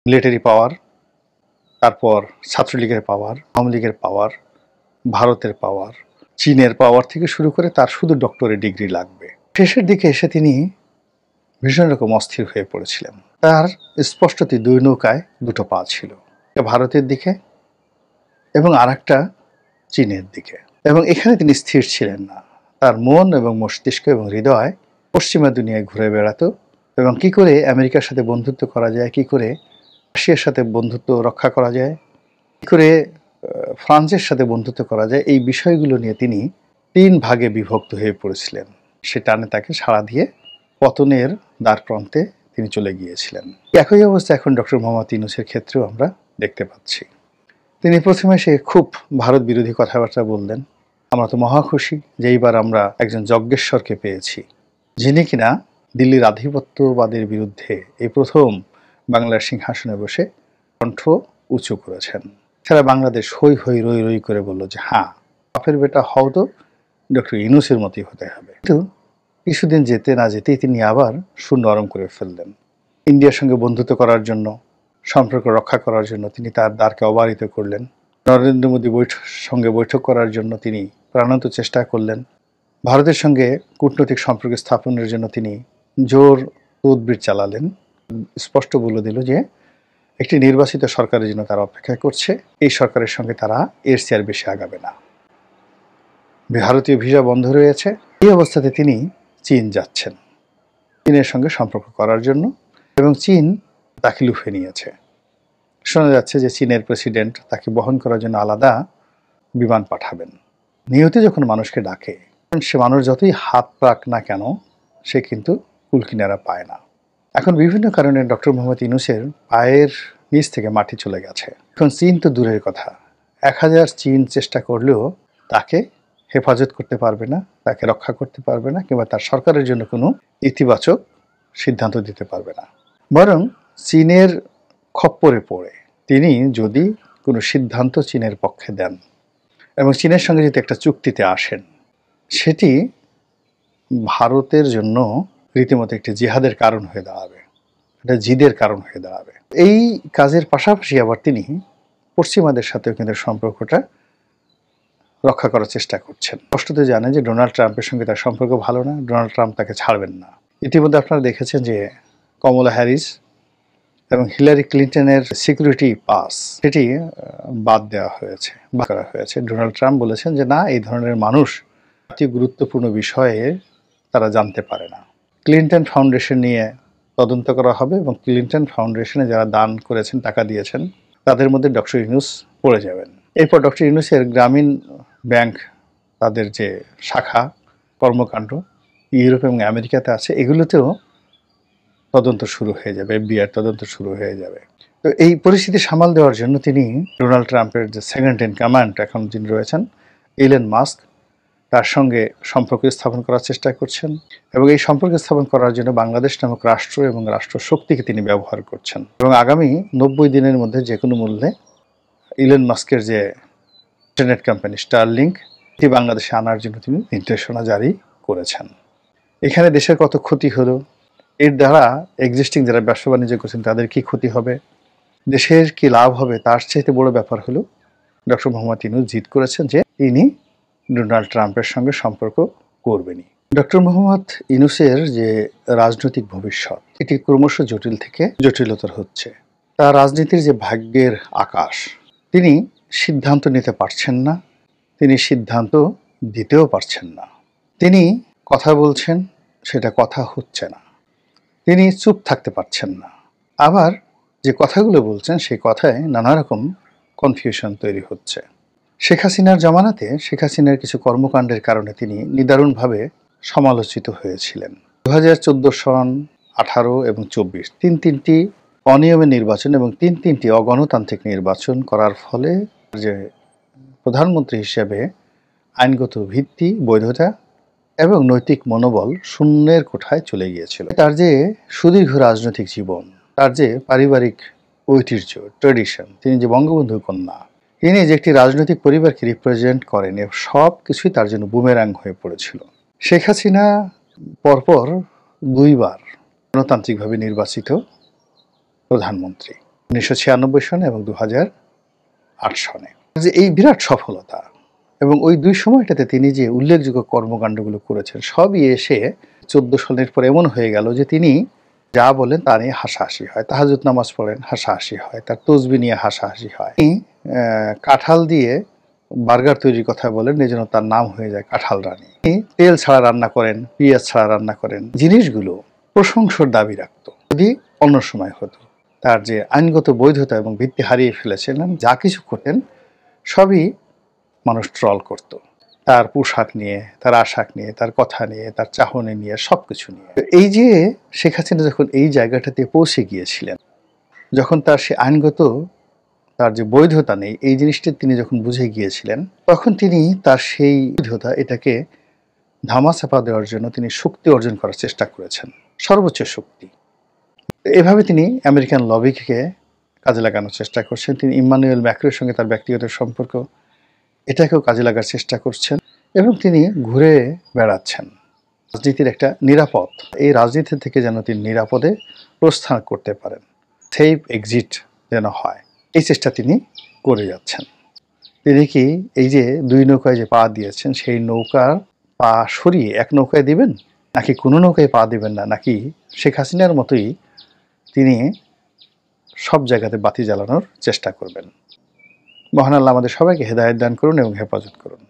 Military পাওয়ার, তারপর ছাত্রলীগের পাওয়ার, আওয়ামী লীগের পাওয়ার, ভারতের পাওয়ার, চীনের পাওয়ার থেকে শুরু করে তার শুধু ডক্টরেট ডিগ্রি লাগবে। শেষের দিকে এসে তিনি ভীষণ রকম অস্থির হয়ে পড়েছিলেন। তার স্পষ্টতই দুই নৌকায় দুটো পা ছিল, একটা ভারতের দিকে এবং আরেকটা চীনের দিকে। এবং এখানে তিনি স্থির ছিলেন না। তার মন এবং মস্তিষ্ক এবং হৃদয় পশ্চিমা দুনিয়ায় ঘুরে বেড়াতো এবং কি করে আমেরিকার সাথে বন্ধুত্ব করা যায়, কি করে রাশিয়ার সাথে বন্ধুত্ব রক্ষা করা যায়, কি করে ফ্রান্সের সাথে বন্ধুত্ব করা যায়, এই বিষয়গুলো নিয়ে তিনি 3 ভাগে বিভক্ত হয়ে পড়েছিলেন। সে টানে তাকে সাড়া দিয়ে পতনের দ্বারপ্রান্তে তিনি চলে গিয়েছিলেন। একই অবস্থা এখন ডক্টর মোহাম্মদ ইউনূসের ক্ষেত্রেও আমরা দেখতে পাচ্ছি। তিনি প্রথমে সে খুব ভারত বিরোধী কথাবার্তা বললেন। আমরা তো মহা খুশি যে এইবার আমরা একজন যজ্ঞেশ্বরকে পেয়েছি, যিনি কিনা দিল্লির আধিপত্যবাদের বিরুদ্ধে এই প্রথম বাংলার সিংহাসনে বসে কণ্ঠ উঁচু করেছেন। সারা বাংলাদেশ হই হই রই রই করে বলল যে হ্যাঁ, বাপের বেটা হও তো ডক্টর ইউনূসের মতোই হতে হবে। কিন্তু কিছুদিন যেতে না যেতেই তিনি আবার সুর নরম করে ফেললেন। ইন্ডিয়ার সঙ্গে বন্ধুত্ব করার জন্য, সম্পর্ক রক্ষা করার জন্য তিনি তার দ্বারকে অবারিত করলেন। নরেন্দ্র মোদী সঙ্গে বৈঠক করার জন্য তিনি প্রাণান্ত চেষ্টা করলেন। ভারতের সঙ্গে কূটনৈতিক সম্পর্ক স্থাপনের জন্য তিনি জোর তদবির চালালেন। স্পষ্ট বলে দিল যে একটি নির্বাচিত সরকারের জন্য তারা অপেক্ষা করছে, এই সরকারের সঙ্গে তারা এর চেয়ে বেশি আগাবে না। ভারতীয় ভিসা বন্ধ রয়েছে। এই অবস্থাতে তিনি চীন যাচ্ছেন চীনের সঙ্গে সম্পর্ক করার জন্য, এবং চীন তাকে লুফে নিয়েছে। শোনা যাচ্ছে যে চীনের প্রেসিডেন্ট তাকে বহন করার জন্য আলাদা বিমান পাঠাবেন। নিয়তি যখন মানুষকে ডাকে, সে মানুষ যতই হাত পাক না কেন, সে কিন্তু কুলকিনারা পায় না। এখন বিভিন্ন কারণে ডক্টর মোহাম্মদ ইউনূসের পায়ের নিচ থেকে মাটি চলে গেছে। এখন চীন তো দূরের কথা, 1000 চীন চেষ্টা করলেও তাকে হেফাজত করতে পারবে না, তাকে রক্ষা করতে পারবে না, কিংবা তার সরকারের জন্য কোনো ইতিবাচক সিদ্ধান্ত দিতে পারবে না। বরং চীনের খপ্পরে পড়ে তিনি যদি কোনো সিদ্ধান্ত চীনের পক্ষে দেন এবং চীনের সঙ্গে যদি একটা চুক্তিতে আসেন, সেটি ভারতের জন্য রীতিমতো একটি জিহাদের কারণ হয়ে দাঁড়াবে, এটা জিদের কারণ হয়ে দাঁড়াবে। এই কাজের পাশাপাশি আবার তিনি পশ্চিমাদের সাথেও কিন্তু সম্পর্কটা রক্ষা করার চেষ্টা করছেন। স্পষ্টতই জানেন যে ডোনাল্ড ট্রাম্পের সঙ্গে তার সম্পর্ক ভালো না, ডোনাল্ড ট্রাম্প তাকে ছাড়বেন না। ইতিমধ্যে আপনারা দেখেছেন যে কমলা হ্যারিস এবং হিলারি ক্লিন্টনের সিকিউরিটি পাস সেটি বাদ দেওয়া হয়েছে, বাদ করা হয়েছে। ডোনাল্ড ট্রাম্প বলেছেন যে না, এই ধরনের মানুষ অতি গুরুত্বপূর্ণ বিষয়ে তারা জানতে পারে না। ক্লিন্টন ফাউন্ডেশন নিয়ে তদন্ত করা হবে এবং ক্লিন্টন ফাউন্ডেশনে যারা দান করেছেন, টাকা দিয়েছেন, তাদের মধ্যে ডক্টর ইউনূস পড়ে যাবেন। এরপর ডক্টর ইউনূসের গ্রামীণ ব্যাংক, তাদের যে শাখা কর্মকাণ্ড ইউরোপ এবং আমেরিকাতে আছে, এগুলোতেও তদন্ত শুরু হয়ে যাবে, এফবিআই তদন্ত শুরু হয়ে যাবে। তো এই পরিস্থিতি সামাল দেওয়ার জন্য তিনি ডোনাল্ড ট্রাম্পের যে সেকেন্ড ইন কমান্ড এখন যিনি রয়েছেন, ইলন মাস্ক, তার সঙ্গে সম্পর্ক স্থাপন করার চেষ্টা করছেন এবং এই সম্পর্ক স্থাপন করার জন্য বাংলাদেশ নামক রাষ্ট্র এবং রাষ্ট্র শক্তিকে তিনি ব্যবহার করছেন এবং আগামী 90 দিনের মধ্যে যে কোনো মূল্যে ইলন মাস্কের যে ইন্টারনেট কোম্পানি স্টারলিংক এটি বাংলাদেশে আনার জন্য তিনি নির্দেশনা জারি করেছেন। এখানে দেশের কত ক্ষতি হলো, এর দ্বারা এক্সিস্টিং যারা ব্যবসা বাণিজ্য করছেন তাদের কি ক্ষতি হবে, দেশের কি লাভ হবে, তার চাইতে বড় ব্যাপার হলো ডক্টর মোহাম্মদ ইউনূস জিদ করেছেন যে তিনি ডোনাল্ড ট্রাম্পের সঙ্গে সম্পর্ক করবেনই। ডক্টর মোহাম্মদ ইউনূসের যে রাজনৈতিক ভবিষ্যৎ, এটি ক্রমশ জটিল থেকে জটিলতর হচ্ছে। তার রাজনীতির যে ভাগ্যের আকাশ, তিনি সিদ্ধান্ত নিতে পারছেন না, তিনি সিদ্ধান্ত দিতেও পারছেন না। তিনি কথা বলছেন, সেটা কথা হচ্ছে না। তিনি চুপ থাকতে পারছেন না, আবার যে কথাগুলো বলছেন সেই কথায় নানা রকম কনফিউশন তৈরি হচ্ছে। শেখ হাসিনার জমানাতে শেখ হাসিনার কিছু কর্মকাণ্ডের কারণে তিনি নিদারুণভাবে সমালোচিত হয়েছিলেন। 2014 সন, 18 এবং 24 তিনটি অনিয়মের নির্বাচন এবং তিনটি অগণতান্ত্রিক নির্বাচন করার ফলে যে প্রধানমন্ত্রী হিসেবে আইনগত ভিত্তি, বৈধতা এবং নৈতিক মনোবল শূন্যের কোঠায় চলে গিয়েছিল। তার যে সুদীর্ঘ রাজনৈতিক জীবন, তার যে পারিবারিক ঐতিহ্য, ট্র্যাডিশন, তিনি যে বঙ্গবন্ধু কন্যা, তিনি যে একটি রাজনৈতিক পরিবারকে রিপ্রেজেন্ট করেন, সব কিছুই তার জন্য বুমেরাং হয়ে পড়েছিল। শেখ হাসিনা পরপর 2বার গণতান্ত্রিকভাবে নির্বাচিত প্রধানমন্ত্রী। 1996 সনে এবং 2008 সনে। যে এই বিরাট সফলতা এবং ওই দুই সময়টাতে তিনি যে উল্লেখযোগ্য কর্মকাণ্ডগুলো করেছেন সবই এসে 14 সনের পর এমন হয়ে গেল যে তিনি যা বলেন তা নিয়ে হাসাহাসি হয়। তাহাজ্জুদ নামাজ পড়েন, হাসাহাসি হয়। তার তসবিহ নিয়ে হাসাহাসি হয়। তিনি কাঁঠাল দিয়ে বার্গার তৈরির কথা বলেন, এজন্য তার নাম হয়ে যায় কাঁঠাল রানী। তিনি তেল ছাড়া রান্না করেন, পেঁয়াজ ছাড়া রান্না করেন। জিনিসগুলো প্রশংসার দাবি রাখত। যদি অন্য সময় হতো, তার যে আইনগত বৈধতা এবং ভিত্তি হারিয়ে ফেলেছেন, যা কিছু করতেন সবই মানুষ ট্রল করত। তার পোশাক নিয়ে, তার আশাক নিয়ে, তার কথা নিয়ে, তার চাহনি নিয়ে, সবকিছু নিয়ে। এই যে শেখ হাসিনা যখন এই জায়গাটাতে পৌঁছে গিয়েছিলেন, যখন তার সে আইনগত তার যে বৈধতা নেই এই জিনিসটি তিনি যখন বুঝে গিয়েছিলেন, তখন তিনি তার সেই বৈধতা এটাকে ধামাচাপা দেওয়ার জন্য তিনি শক্তি অর্জন করার চেষ্টা করেছেন, সর্বোচ্চ শক্তি। এভাবে তিনি আমেরিকান লবিকে কাজে লাগানোর চেষ্টা করছেন। তিনি ইম্মানুয়েল ম্যাক্রোর সঙ্গে তার ব্যক্তিগত সম্পর্ক এটাকেও কাজে লাগার চেষ্টা করছেন এবং তিনি ঘুরে বেড়াচ্ছেন রাজনীতির একটা নিরাপদ, এই রাজনীতি থেকে যেন তিনি নিরাপদে প্রস্থান করতে পারেন, সেফ এক্সিট যেন হয়, এই চেষ্টা তিনি করে যাচ্ছেন। তিনি কি এই যে দুই নৌকায় যে পা দিয়েছেন, সেই নৌকার পা সরিয়ে এক নৌকায় দিবেন, নাকি কোনো নৌকায় পা দিবেন না, নাকি শেখ হাসিনার মতোই তিনি সব জায়গাতে বাতি জ্বালানোর চেষ্টা করবেন? মহান আল্লাহ আমাদের সবাইকে হেদায়েত দান করুন এবং হেফাজত করুন।